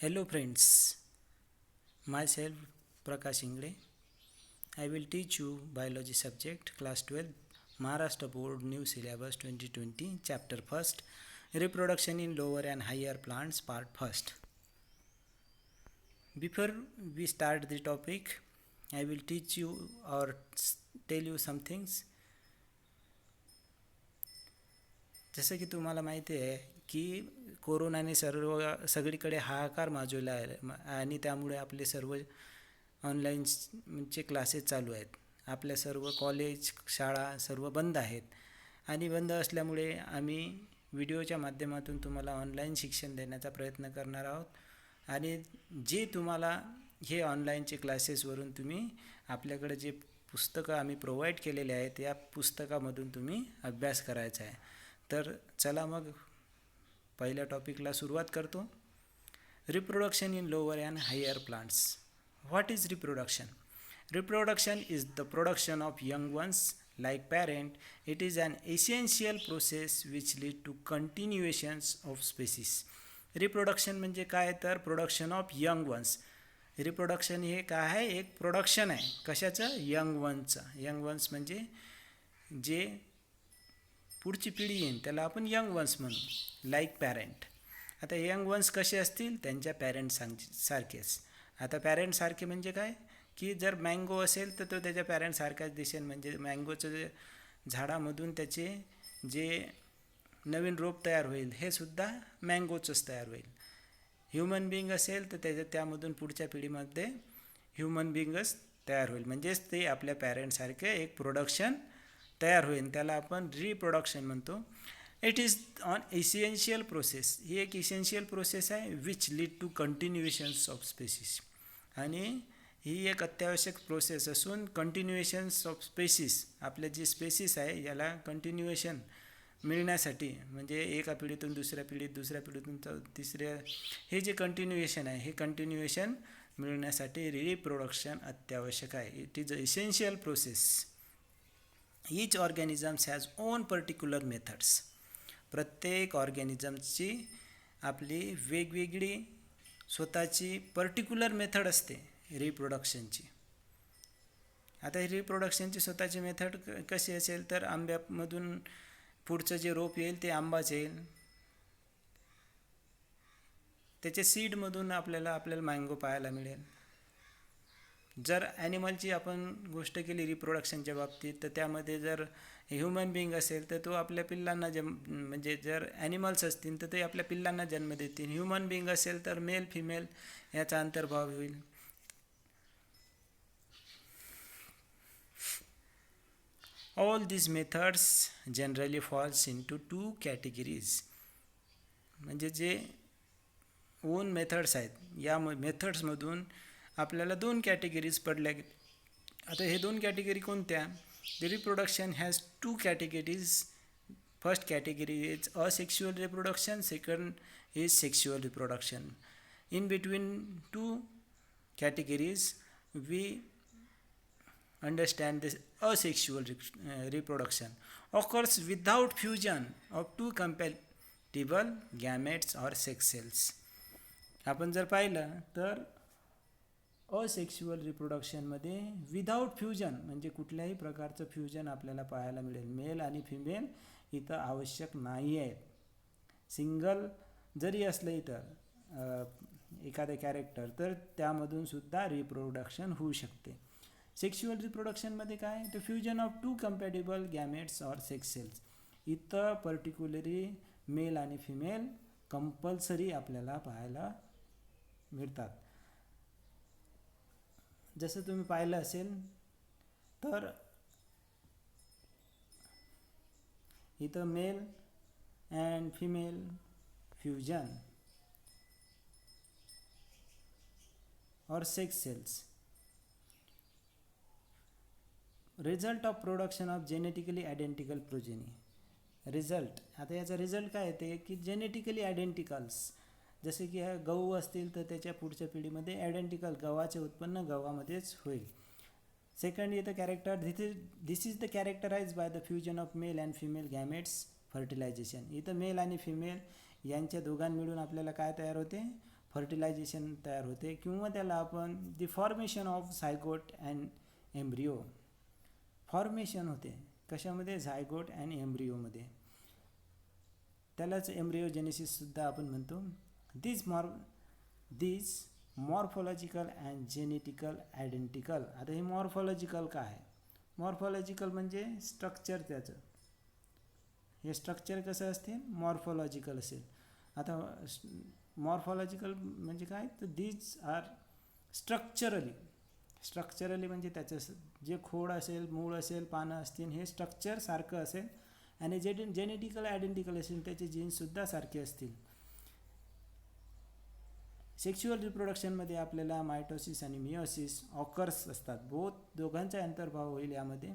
Hello friends, myself Prakash Ingre. I will teach you biology subject class 12 Maharashtra Board New Syllabus 2020 chapter 1st Reproduction in Lower and Higher Plants part 1st. Before we start the topic, I will teach you or tell you some things. जसं की तुम्हाला माहिती आहे की कोरोनाने सगळीकडे हाहाकार माजवला आहे आणि त्यामुळे आपले सर्व ऑनलाईनचे क्लासेस चालू आहेत. आपल्या सर्व कॉलेज शाळा सर्व बंद आहेत आणि बंद असल्यामुळे आम्ही व्हिडिओच्या माध्यमातून तुम्हाला ऑनलाईन शिक्षण देण्याचा प्रयत्न करणार आहोत आणि जे तुम्हाला हे ऑनलाईनचे क्लासेसवरून तुम्ही आपल्याकडे जे पुस्तकं आम्ही प्रोव्हाइड केलेले आहेत या पुस्तकामधून तुम्ही अभ्यास करायचा आहे. तर चला मग पहिल्या टॉपिकला सुरुवात करतो. Reproduction in lower and higher plants. What is reproduction? Reproduction is the production of young ones like parent. It is an essential process which lead to continuations of species. Reproduction म्हणजे काय तर production of young ones. Reproduction हे काय आहे? एक production आहे. कशाचं? Young वन्सचं. Young once म्हणजे जे पुढची पिढी येईल त्याला आपण यंग वन्स म्हणू. Like parent. आता यंग वन्स कसे असतील? त्यांच्या पॅरेंट सारखेच. आता पॅरेंटसारखे म्हणजे काय की जर मँगो असेल तर तो त्याच्या पॅरेंटसारखाच दिसेल. म्हणजे मँगोचं जे झाडामधून त्याचे जे नवीन रोप तयार होईल हे सुद्धा मँगोचंच तयार होईल. ह्युमन बिंग असेल तर त्यामधून पुढच्या पिढीमध्ये ह्युमन बिंगच तयार होईल. म्हणजेच ते आपल्या पॅरेंटसारखे एक प्रोडक्शन तयार होईल. त्याला आपण रिप्रोडक्शन म्हणतो. It is an essential process. ही एक इसेन्शियल प्रोसेस आहे which lead to continuations of species. आणि ही एक अत्यावश्यक प्रोसेस असून कंटिन्युएशन्स ऑफ स्पेसिस आपले जे स्पेसिस आहे याला कंटिन्युएशन मिळण्यासाठी म्हणजे एका पिढीतून दुसऱ्या पिढीतून तिसऱ्या हे जे कंटिन्युएशन आहे हे कंटिन्युएशन मिळण्यासाठी रिप्रोडक्शन अत्यावश्यक आहे. It is a essential process. Each organisms has on particular methods. प्रत्येक ऑर्गॅनिझमची आपली वेगवेगळी स्वतःची पर्टिक्युलर मेथड असते रिप्रोडक्शनची. आता ही रिप्रोडक्शनची स्वतःची मेथड कशी असेल तर आंब्यामधून पुढचं जे रोप येईल ते आंबाच येईल. त्याच्या सीडमधून आपल्याला मँगो पाहायला मिळेल. जर ॲनिमलची आपण गोष्ट केली रिप्रोडक्शनच्या बाबतीत तर त्यामध्ये जर ह्युमन बिंग असेल तर तो आपल्या पिल्लांना म्हणजे जर ॲनिमल्स असतील तर ते आपल्या पिल्लांना जन्म देतील. ह्युमन बिंग असेल तर मेल फिमेल याचा अंतर्भाव होईल. All these methods generally falls into two categories. म्हणजे जे ओन मेथड्स आहेत या मेथड्समधून आपल्याला दोन कॅटेगरीज पडल्या. आता हे दोन कॅटेगरी कोणत्या? The reproduction has two categories. First category is asexual reproduction, second is sexual reproduction. In between two categories we understand this asexual reproduction occurs without fusion of two compatible gametes or sex cells. आपण जर पाहिलं तर asexual रिप्रोडक्शनमध्ये without fusion म्हणजे कुठल्याही प्रकारचं fusion आपल्याला पाहायला मिळेल. मेल आणि फिमेल इथं आवश्यक नाही आहेत. सिंगल जरी असलं इथं एखादं कॅरेक्टर तर त्यामधून सुद्धा रिप्रोडक्शन होऊ शकते. सेक्शुअल रिप्रोडक्शनमध्ये काय तर fusion of two compatible gametes or sex cells. इथं पर्टिक्युलरी मेल आणि फिमेल कंपल्सरी आपल्याला पाहायला मिळतात. जसं तुम्ही पाहिलं असेल तर इथं मेल अँड फिमेल फ्युजन और sex cells result of production of genetically identical progeny. Result आता याचा रिझल्ट काय येते की जेनेटिकली आयडेंटिकल्स. जसे की गहू असतील तर त्याच्या पुढच्या पिढीमध्ये आयडेंटिकल गव्हाचे उत्पन्न गव्हामध्येच होईल. सेकंड येतं character. This is the characterise by the fusion of male and female gametes fertilisation. इथं मेल आणि फिमेल यांच्या दोघां मिळून आपल्याला काय तयार होते? फर्टिलायझेशन तयार होते, किंवा त्याला आपण दी formation of zygote and embryo, formation होते कशामध्ये, झायगोट अँड एम्ब्रिओमध्ये, त्यालाच एम्ब्रिओजेनेसिससुद्धा आपण म्हणतो. दिस मॉर्फॉलॉजिकल अँड जेनेटिकल आयडेंटिकल. आता हे मॉर्फॉलॉजिकल काय आहे, मॉर्फॉलॉजिकल म्हणजे स्ट्रक्चर त्याचं, हे स्ट्रक्चर कसं असते, मॉर्फॉलॉजिकल असेल. आता मॉर्फॉलॉजिकल म्हणजे काय, तर दीज आर स्ट्रक्चरली म्हणजे त्याचं जे खोड असेल, मूळ असेल, पानं असतील, हे स्ट्रक्चर सारखं असेल. आणि जेनेटिकल आयडेंटिकल असेल, त्याचे जीन्ससुद्धा सारखे असतील. सेक्शुअल रिप्रोडक्शनमध्ये आपल्याला मायटोसिस आणि मिओसिस ऑकर्स असतात, दोघांचा अंतर्भाव होईल यामध्ये.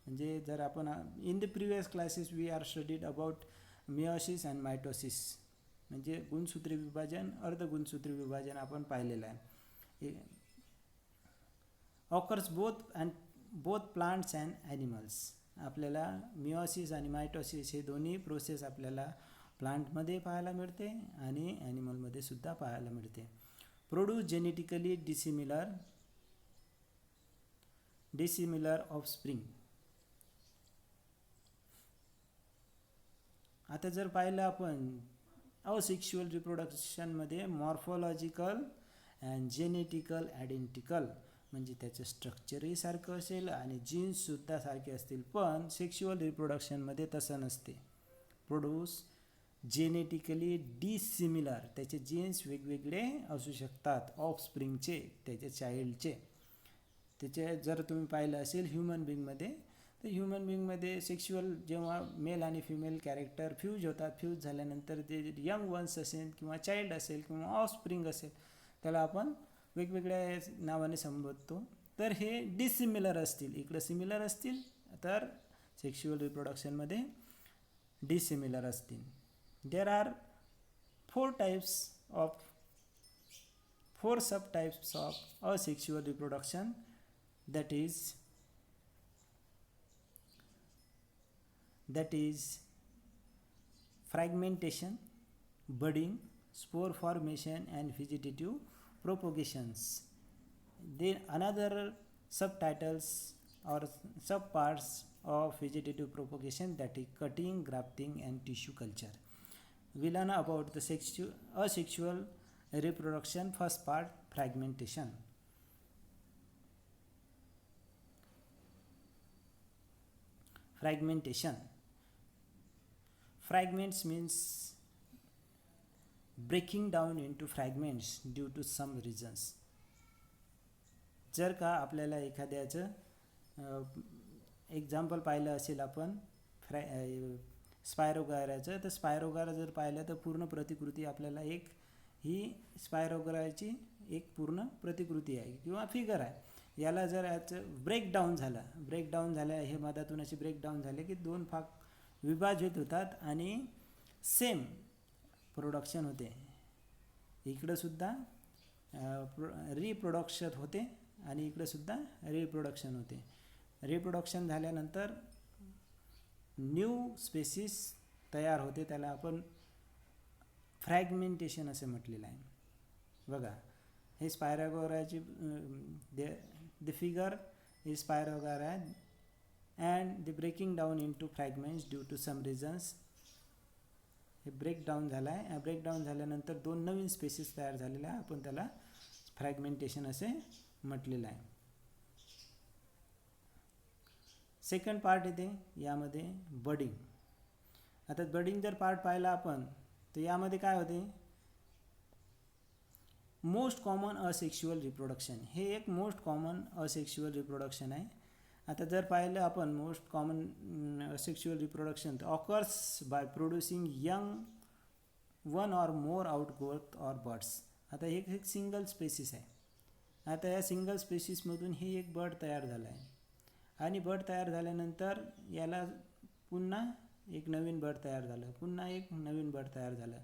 म्हणजे जर आपण in the previous classes we are studied about meiosis and mitosis, म्हणजे गुणसूत्री विभाजन, अर्धगुणसूत्री विभाजन आपण पाहिलेलं आहे. Occurs both plants and animals. आपल्याला मिओसिस आणि मायटोसिस हे दोन्ही प्रोसेस आपल्याला प्लांटमध्ये पाहायला मिळते आणि ॲनिमलमध्ये सुद्धा पाहायला मिळते. Produce genetically dissimilar offspring. आता जर पाहिलं आपण असेक्शुअल रिप्रोडक्शनमध्ये मॉर्फॉलॉजिकल अँड जेनेटिकल आयडेंटिकल, म्हणजे त्याचं स्ट्रक्चरही सारखं असेल आणि जीन्ससुद्धा सारखे असतील. पण सेक्शुअल रिप्रोडक्शनमध्ये तसं नसते. प्रोड्यूस जेनेटिकली डिसिमिलर, त्याचे जीन्स वेगवेगळे असू शकतात, ऑफस्प्रिंगचे, त्याच्या चाइल्डचे. त्याचे जर तुम्ही पाहिलं असेल ह्युमन बिंगमध्ये, तर ह्युमन बिंगमध्ये सेक्शुअल जेव्हा मेल आणि फिमेल कॅरेक्टर फ्यूज होतात, फ्यूज झाल्यानंतर ते यंग वन्स असेल किंवा चाइल्ड असेल किंवा ऑफस्प्रिंग असेल, त्याला आपण वेगवेगळ्या नावाने संबोधतो. तर हे डिसिमिलर असतील, इकडं सिमिलर असतील, तर सेक्शुअल रिप्रोडक्शनमध्ये डिसिमिलर असतील. There are four subtypes of asexual reproduction, that is fragmentation, budding, spore formation and vegetative propagations. Then another subtitles or subparts of vegetative propagation, that is cutting, grafting and tissue culture. We learn about the asexual reproduction. First part, fragmentation. Fragments means breaking down into fragments due to some reasons. जर का आपल्याला एखाद्याचं example पाहिलं असेल आपण स्पायरोगाराचं, तर spirogyra जर पाहिलं तर पूर्ण प्रतिकृती आपल्याला ही स्पायरोगाराची एक पूर्ण प्रतिकृती आहे किंवा फिगर आहे. याला जर याचं ब्रेकडाऊन झालं, हे मधातून असे ब्रेकडाऊन झाले की दोन भाग विभाजित होतात आणि सेम प्रोडक्शन होते. इकडंसुद्धा रिप्रोडक्शन होते आणि इकडंसुद्धा रिप्रोडक्शन होते. रिप्रोडक्शन झाल्यानंतर न्यू स्पेसिस तयार होते, त्याला आपण फ्रॅगमेंटेशन असे म्हटलेलं आहे. बघा, हे स्पायरोगाराची the figure is spirogyra and the breaking down into fragments due to some reasons. हे ब्रेकडाऊन झालं आहे. ब्रेकडाऊन झाल्यानंतर दोन नवीन स्पेसिस तयार झालेल्या आहे, आपण त्याला फ्रॅगमेंटेशन असे म्हटलेलं आहे. सेकंड पार्ट येते यामध्ये बडिंग. आता बडिंग जर पार्ट पाहिला आपण, तर यामध्ये काय होते, मोस्ट कॉमन असेक्शुअल रिप्रोडक्शन. हे एक मोस्ट कॉमन असेक्शुअल रिप्रोडक्शन आहे. आता जर पाहिलं आपण most common asexual reproduction occurs by producing young one or more outgrowth or birds. आता हे एक सिंगल स्पेसिस आहे. आता या सिंगल स्पेसिसमधून हे एक बर्ड तयार झालं आहे आणि बर्ड तयार झाल्यानंतर याला पुन्हा एक नवीन बर्ड तयार झालं, पुन्हा एक नवीन बर्ड तयार झालं.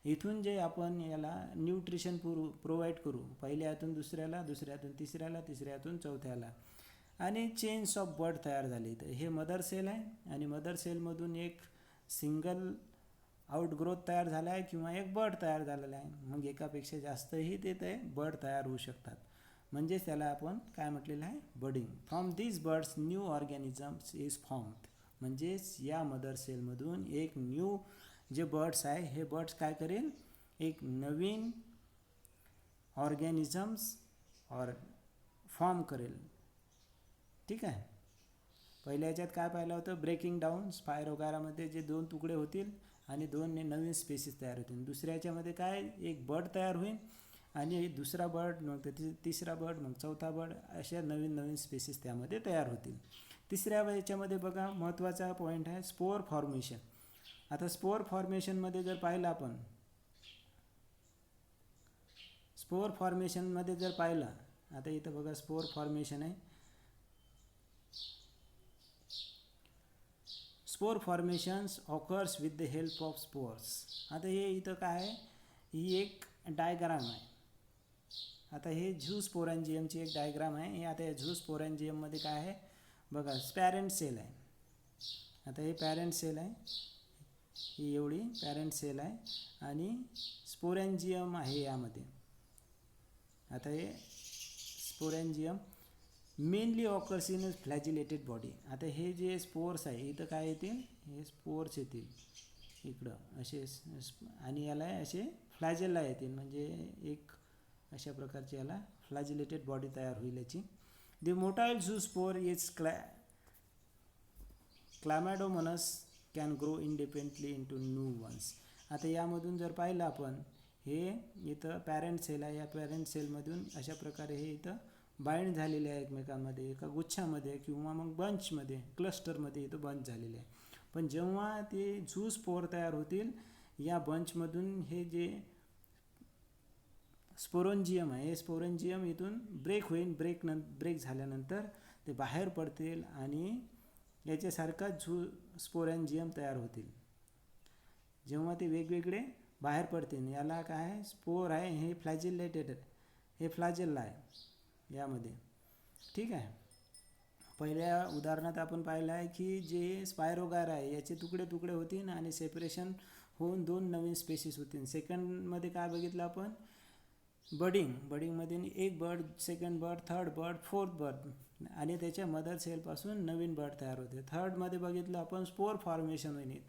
इथून जे आपण याला न्यूट्रिशन प्रोव्हाइड करू, पहिल्यातून दुसऱ्याला, दुसऱ्यातून तिसऱ्याला, तिसऱ्यातून चौथ्याला, आणि चेन्स ऑफ बर्ड तयार झाले. तर हे मदर सेल आहे आणि मदर सेलमधून एक सिंगल आउटग्रोथ तयार झाला आहे किंवा एक बड तयार झालेला आहे. मग एकापेक्षा जास्तही ते बड तयार होऊ शकतात. म्हणजेच त्याला आपण काय म्हटलेलं आहे, budding. From this birds new organisms is formed. म्हणजेच या मदर सेलमधून एक न्यू जे बर्ड्स आहे हे बर्ड्स काय करेल, एक नवीन ऑर्गॅनिझम्स फॉर्म करेल. ठीक आहे. पहिल्या याच्यात काय पाहिलं होतं, ब्रेकिंग डाऊन. स्पायरोगारामध्ये जे 2 तुकडे होतील आणि 2 नवीन स्पेसिस तयार होतील. दुसऱ्या याच्यामध्ये काय, एक बर्ड तयार होईल आणि दुसरा बर्ड, मग तिसरा बर्ड, मग चौथा बर्ड, अशा नवीन नवीन स्पेसिस त्यामध्ये तयार होतील. तिसऱ्या याच्यामध्ये बघा महत्त्वाचा पॉईंट आहे स्पोर फॉर्मेशन. आता स्पोर फॉर्मेशनमध्ये जर पाहिलं आपण, स्पोर फॉर्मेशनमध्ये जर पाहिलं, आता इथं बघा स्पोर फॉर्मेशन आहे. Spore formations occurs with the help of spores. आता हे इथं काय आहे, ही एक डायग्राम आहे. आता हे झूस्पोरॅन्जियमची एक डायग्राम आहे. हे आता या झूस्पोरॅन्जियममध्ये काय आहे बघा, पॅरेंट सेल आहे. आता हे पॅरेंट सेल आहे, ही एवढी पॅरेंट सेल आहे आणि स्पोरॅन्जियम आहे यामध्ये. आता हे स्पोरॅन्जियम मेनली ऑकर्स इन फ्लॅजिलेटेड बॉडी. आता हे जे स्पोर्स आहे इथं काय येतील, हे स्पोर्स येतील इकडं असे, आणि याला असे फ्लॅजेला येतील. म्हणजे एक अशा प्रकारची याला फ्लॅजिलेटेड बॉडी तयार होईल याची. The motile zoospore is chlamydomonas can grow independently into new ones. आता यामधून जर पाहिलं आपण, हे इथं पॅरेंट सेल आहे. या पॅरेंट सेलमधून अशा प्रकारे हे इथं बाइंड झालेले आहे एकमेकांमध्ये, एका गुच्छामध्ये किंवा मग बंचमध्ये, क्लस्टरमध्ये इथं बंच झालेले आहे. पण जेव्हा ते झूस्पोर तयार होतील या बंचमधून, हे जे स्पोरॅन्जियम आहे, हे स्पोरॅन्जियम इथून ब्रेक होईल. ब्रेक झाल्यानंतर ते बाहेर पडतील आणि याच्यासारखा स्पोरॅन्जियम तयार होतील. जेव्हा ते वेगवेगळे बाहेर पडतील, याला काय आहे, स्पोर आहे, हे फ्लॅजिलेटेड, हे फ्लॅजेला आहे यामध्ये. ठीक आहे. पहिल्या उदाहरणात आपण पाहिलं आहे की जे स्पायरोगार आहे याचे तुकडे तुकडे होतील आणि सेपरेशन होऊन 2 नवीन स्पेसिस होतील. सेकंडमध्ये काय बघितलं आपण, बडिंगमध्ये एक bird, second bird, third bird, fourth bird आणि त्याच्या मदर सेलपासून नवीन बर्ड तयार होते. थर्डमध्ये बघितलं आपण स्पोर फॉर्मेशन होईल.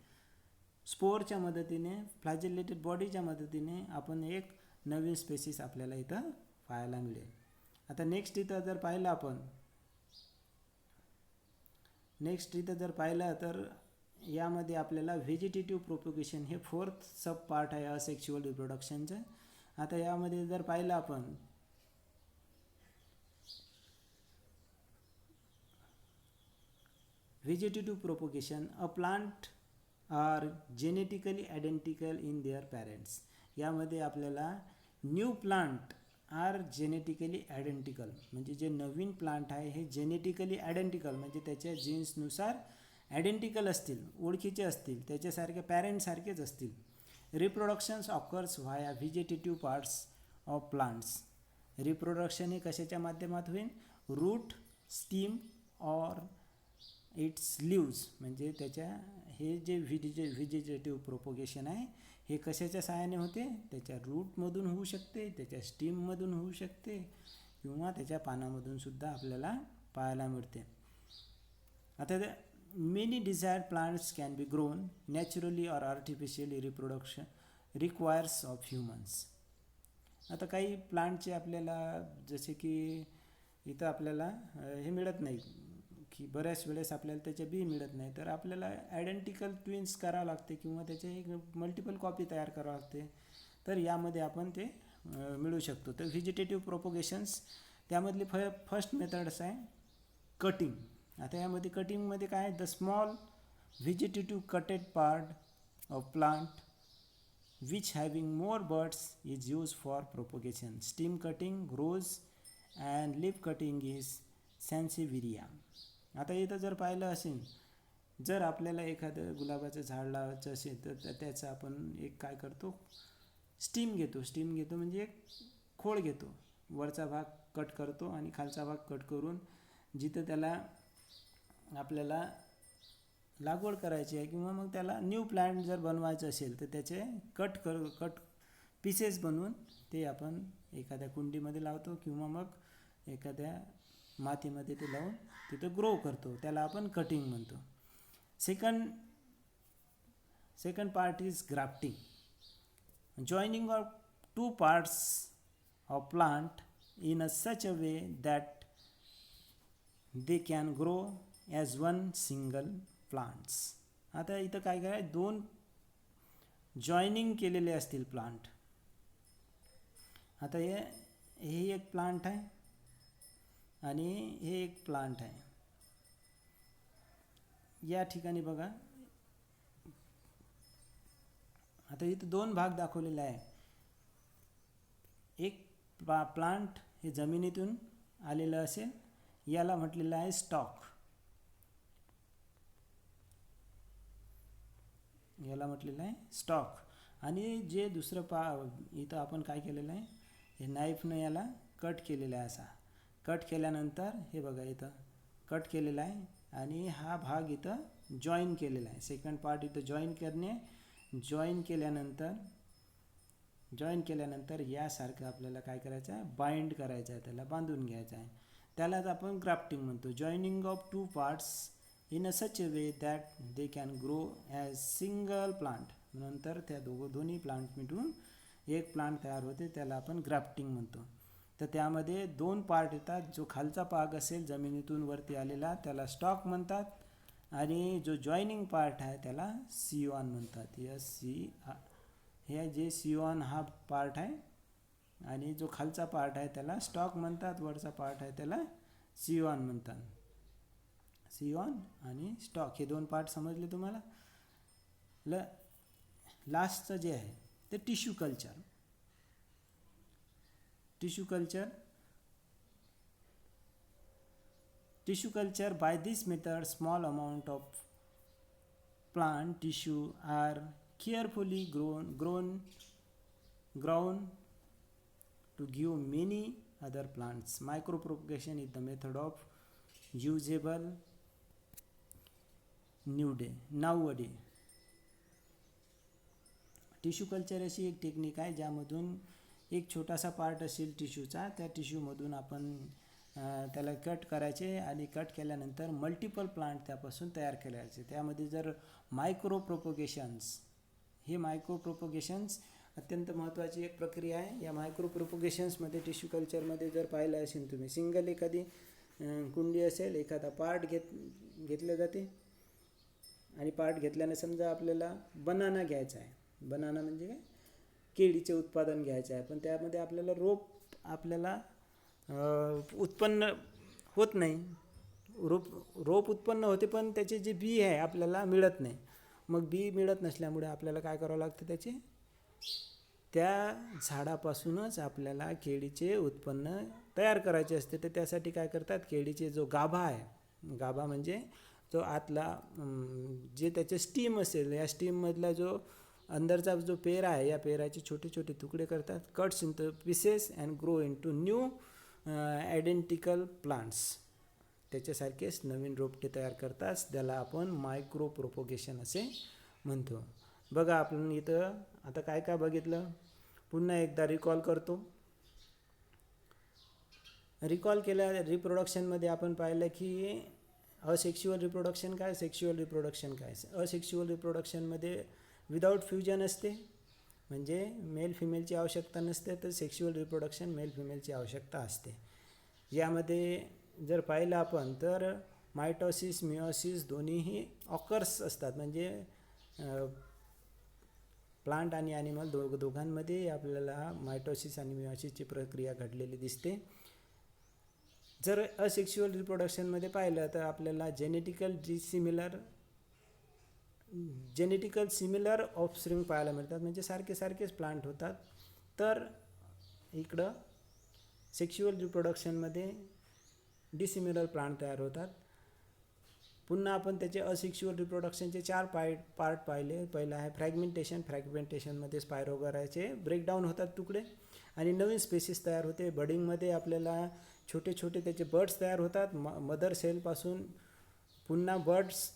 स्पोरच्या मदतीने, फ्लॅजिलेटेड बॉडीच्या मदतीने आपण एक नवीन स्पेसिस आपल्याला इथं पाहायला मिळेल. आता नेक्स्ट इथं जर पाहिलं तर यामध्ये आपल्याला व्हेजिटेटिव्ह प्रोपगेशन हे 4th सब पार्ट आहे असेक्शुअल रिप्रोडक्शनचं. आता यामध्ये जर पाहिलं आपण, vegetative propagation, a plant are genetically identical in their parents. यामध्ये आपल्याला new plant are genetically identical, म्हणजे जे नवीन प्लांट आहे हे जेनेटिकली आयडेंटिकल म्हणजे त्याच्या जीन्सनुसार आयडेंटिकल असतील, ओळखीचे असतील, त्याच्यासारखे पॅरेंटसारखेच असतील. Reproductions occurs via vegetative parts of plants. Reproduction हे कशाच्या माध्यमात होईल, root, stem or its leaves. म्हणजे त्याच्या हे जे व्हेजिटेटिव्ह प्रोपगेशन आहे हे कशाच्या सहाय्याने होते, त्याच्या रूटमधून होऊ शकते, त्याच्या स्टीममधून होऊ शकते किंवा त्याच्या पानामधून सुद्धा आपल्याला पाहायला मिळते. आता many desired plants can be grown naturally or artificially. Reproduction requires of humans. आता काही प्लांटचे आपल्याला, जसे की इथं आपल्याला हे मिळत नाही की बऱ्याच वेळेस आपल्याला त्याचे बी मिळत नाही, तर आपल्याला आयडेंटिकल ट्विन्स करावं लागते किंवा त्याचे एक मल्टिपल कॉपी तयार करावं लागते. तर यामध्ये आपण ते मिळू शकतो. तर व्हेजिटेटिव्ह प्रोपगेशन्स त्यामधली फर्स्ट मेथड्स आहे कटिंग. आता यामध्ये कटिंगमध्ये काय, the small vegetative कटेड part of plant which having more buds is used for propagation. Stem cutting, rows and leaf cutting is sansevieria. आता इथं जर पाहिलं असेल, जर आपल्याला एखादं गुलाबाचं झाड लावायचं असेल तर त्याचं आपण एक काय करतो, स्टीम घेतो म्हणजे एक खोड घेतो, वरचा भाग कट करतो आणि खालचा भाग कट करून जिथं त्याला आपल्याला लागवड करायची आहे किंवा मग त्याला न्यू प्लांट जर बनवायचं असेल तर त्याचे कट पीसेस बनवून ते आपण एखाद्या कुंडीमध्ये लावतो किंवा मग एखाद्या मातीमध्ये ते लावून तिथं ग्रो करतो, त्याला आपण कटिंग म्हणतो. Second part is grafting. Joining of two parts of plant in a such a way that they can grow as one single plants. आता इथं काय काय दोन जॉईनिंग केलेले असतील प्लांट. आता हे एक प्लांट आहे आणि हे एक प्लांट आहे. या ठिकाणी बघा, आता इथं दोन भाग दाखवलेले आहे. एक प्लांट हे जमिनीतून आलेलं असेल, याला म्हटलेलं आहे स्टॉक. याला म्हटलेलं आहे स्टॉक. आणि जे दुसरं इथं आपण काय केलेलं आहे, हे नाईफनं याला कट केलेलं आहे. असा कट केल्यानंतर हे बघा इथं कट केलेला आहे आणि हा भाग इथं जॉईन केलेला आहे. सेकंड पार्ट इथं जॉईन केल्यानंतर यासारखं आपल्याला काय करायचं आहे, बाइंड करायचं आहे, त्याला बांधून घ्यायचं आहे. त्यालाच आपण ग्राफ्टिंग म्हणतो. Joining of two parts in a such a way that they can grow as single plant. नंतर त्या दोन्ही प्लांट मिळून एक प्लांट तयार होते, त्याला आपण ग्राफ्टिंग म्हणतो. तर त्यामध्ये दोन पार्ट येतात. जो खालचा भाग असेल जमिनीतून वरती आलेला त्याला स्टॉक म्हणतात आणि जो जॉईनिंग पार्ट आहे त्याला सीऑन म्हणतात. हे जे सीऑन हा पार्ट आहे आणि जो खालचा पार्ट आहे त्याला स्टॉक म्हणतात, वरचा पार्ट आहे त्याला सीऑन म्हणतात. सीऑन आणि स्टॉक हे दोन पार्ट समजले तुम्हाला. लास्टचं जे आहे ते tissue culture. By this method, small amount of plant tissue are carefully grown to give many other plants. Micropropagation is the method of usable nowadays. Tissue culture अशी एक टेक्निक आहे ज्यामधून एक छोटासा पार्ट असेल टिश्यूचा, त्या टिश्यूमधून आपण त्याला कट करायचे आणि कट केल्यानंतर मल्टिपल प्लांट त्यापासून तयार करायचे. त्यामध्ये जर मायक्रोप्रोपोगेशन्स अत्यंत महत्त्वाची एक प्रक्रिया आहे. या मायक्रोप्रोपोगेशन्समध्ये टिश्यू कल्चरमध्ये जर पाहिलं असेल तुम्ही, सिंगल एखादी कुंडी असेल, एखादा पार्ट घेतले जाते आणि पार्ट घेतल्याने समजा आपल्याला बनाना घ्यायचा आहे. बनाना म्हणजे काय, केळीचे उत्पादन घ्यायचं आहे, पण त्यामध्ये आपल्याला रोप उत्पन्न होत नाही. रोप उत्पन्न होते पण त्याचे जे बी आहे आपल्याला मिळत नाही. मग बी मिळत नसल्यामुळे आपल्याला काय करावं लागतं, त्या झाडापासूनच आपल्याला केळीचे उत्पन्न तयार करायचे असते. तर त्यासाठी काय करतात, केळीचे जो गाभा आहे, गाभा म्हणजे जो आतला जे त्याचे स्टीम असेल, या स्टीममधला जो अंदरचा जो पेरा आहे, या पेराचे छोटे छोटे तुकडे करतात, cuts into pieces and grow into new identical plants. त्याच्यासारखेच नवीन रोपटे तयार करतात. त्याला आपण मायक्रो प्रोपोगेशन असे म्हणतो. बघा आपण इथं आता काय काय बघितलं, पुन्हा एकदा रिकॉल करतो. रिप्रोडक्शनमध्ये आपण पाहिलं की असेक्शुअल रिप्रोडक्शन काय, सेक्शुअल रिप्रोडक्शन काय. असेक्शुअल रिप्रोडक्शनमध्ये विदाऊट फ्युजन असते, म्हणजे मेल फिमेलची आवश्यकता नसते. तर सेक्शुअल रिप्रोडक्शन मेल फिमेलची आवश्यकता असते. यामध्ये जर पाहिलं आपण तर मायटोसिस मिओसिस दोन्हीही ऑकर्स असतात. म्हणजे प्लांट आणि ॲनिमल दोघांमध्ये आपल्याला मायटोसिस आणि मिओसिसची प्रक्रिया घडलेली दिसते. जर असेक्शुअल रिप्रोडक्शनमध्ये पाहिलं तर आपल्याला जेनेटिकल सिमिलर ऑफस्प्रिंग पाहायला मिळतात, म्हणजे सारखेच प्लांट होतात. तर इकडं सेक्शुअल रिप्रोडक्शनमध्ये डिसिमिलर प्लांट तयार होतात. पुन्हा आपण त्याचे असेक्शुअल रिप्रोडक्शनचे 4 पार्ट पाहिले. पहिला आहे फ्रॅगमेंटेशनमध्ये स्पायरोगराचे ब्रेकडाऊन होतात तुकडे आणि नवीन स्पेसिस तयार होते. बडिंगमध्ये आपल्याला छोटे छोटे त्याचे बर्ड्स तयार होतात मदर सेलपासून. पुन्हा birds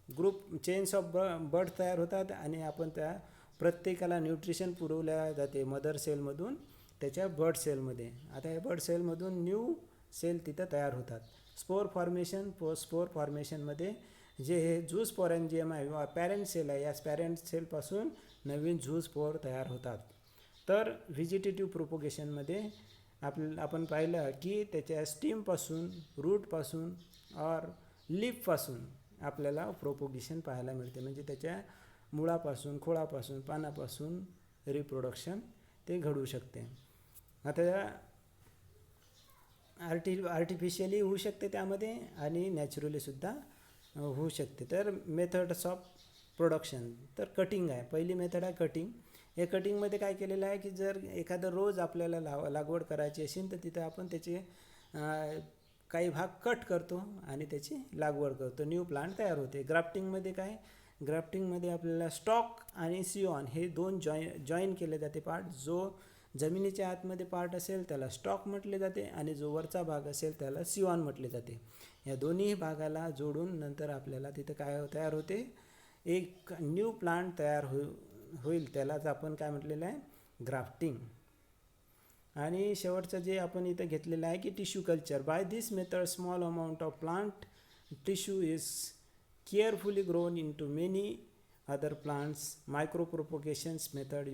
group chains of bird तयार होतात आणि आपण त्या प्रत्येकाला न्यूट्रिशन पुरवल्या जाते मदर सेलमधून त्याच्या बर्ड सेलमध्ये. आता या बर्ड सेलमधून न्यू सेल तिथं तयार होतात. स्पोर फॉर्मेशनमध्ये जे हे झूस स्पोरॅन्जियम आहे किंवा पॅरेंट सेल आहे, या पॅरेंट सेलपासून नवीन झूस स्पोर तयार होतात. तर व्हेजिटेटिव्ह प्रोपोगेशनमध्ये आपण पाहिलं की त्याच्या स्टीमपासून, रूटपासून और लीफपासून आपल्याला प्रोपोगेशन पाहायला मिळते. म्हणजे त्याच्या मुळापासून, खोडापासून, पानापासून रिप्रोडक्शन ते घडू शकते. आता आर्टिफिशियली होऊ शकते त्यामध्ये आणि नॅचरलीसुद्धा होऊ शकते. तर मेथड्स ऑफ प्रोडक्शन, तर कटिंग आहे. पहिली मेथड आहे कटिंग. या कटिंगमध्ये काय केलेलं आहे की जर एखादं रोज आपल्याला लागवड करायची असेल तर तिथं आपण त्याचे काही भाग कट करतो आणि त्याची लागवड करतो, न्यू प्लांट तयार होते. ग्राफ्टिंगमध्ये काय, ग्राफ्टिंगमध्ये आपल्याला स्टॉक आणि सिओन हे दोन जॉईन केले जाते पार्ट. जो जमिनीच्या आतमध्ये पार्ट असेल त्याला स्टॉक म्हटले जाते आणि जो वरचा भाग असेल त्याला सिओन म्हटले जाते. या दोन्ही भागाला जोडून नंतर आपल्याला तिथं काय तयार होते, एक न्यू प्लांट तयार होईल. त्यालाच आपण काय म्हटलेलं आहे, ग्राफ्टिंग. आणि शेवटचं जे आपण इथं घेतलेलं आहे की tissue culture. By this method small amount of plant tissue is carefully grown into many other plants. Micropropagations method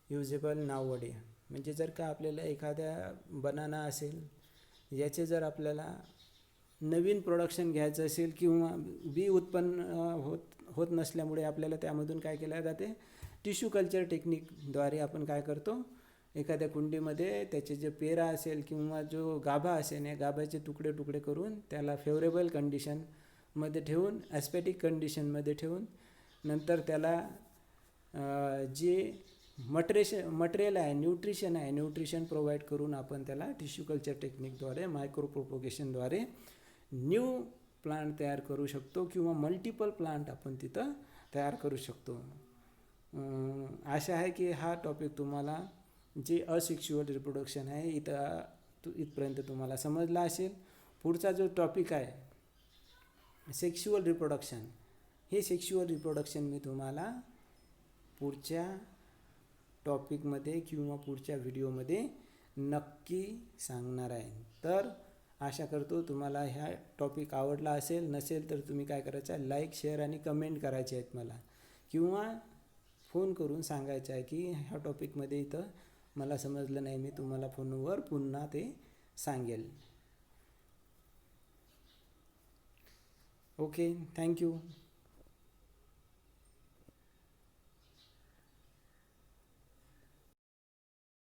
usable नावडे. म्हणजे जर का आपल्याला एखाद्या बनाना असेल, याचे जर आपल्याला नवीन प्रोडक्शन घ्यायचं असेल किंवा बी उत्पन्न होत नसल्यामुळे आपल्याला त्यामधून काय केलं जाते, टिश्यू कल्चर टेक्निकद्वारे आपण काय करतो, एखाद्या कुंडीमध्ये त्याचे जे पेरा असेल किंवा जो गाभा असेल, या गाभाचे तुकडे तुकडे करून त्याला फेवरेबल कंडिशनमध्ये ठेवून, ॲस्पेटिक कंडिशनमध्ये ठेवून नंतर त्याला जे मटेरियल आहे, न्यूट्रिशन प्रोव्हाइड करून आपण त्याला टिश्यू कल्चर टेक्निकद्वारे, मायक्रो प्रोपोगेशनद्वारे न्यू प्लांट तयार करू शकतो किंवा मल्टिपल प्लांट आपण तिथं तयार करू शकतो. आशा आहे की हा टॉपिक तुम्हाला, जे असेक्शुअल रिप्रोडक्शन आहे, इथपर्यंत तुम्हाला समजला असेल. पुढचा जो टॉपिक आहे सेक्शुअल रिप्रोडक्शन, हे सेक्शुअल रिप्रोडक्शन मी तुम्हाला पुढच्या टॉपिकमध्ये किंवा पुढच्या व्हिडिओमध्ये नक्की सांगणार आहे. तर आशा करतो तुम्हाला ह्या टॉपिक आवडला असेल. नसेल तर तुम्ही काय करायचं, लाईक, शेअर आणि कमेंट करायचे आहेत मला, किंवा फोन करून सांगायचं आहे की ह्या टॉपिकमध्ये इथं मला समजलं नाही, मी तुम्हाला फोनवर पुन्हा ते सांगेल. Okay, thank you.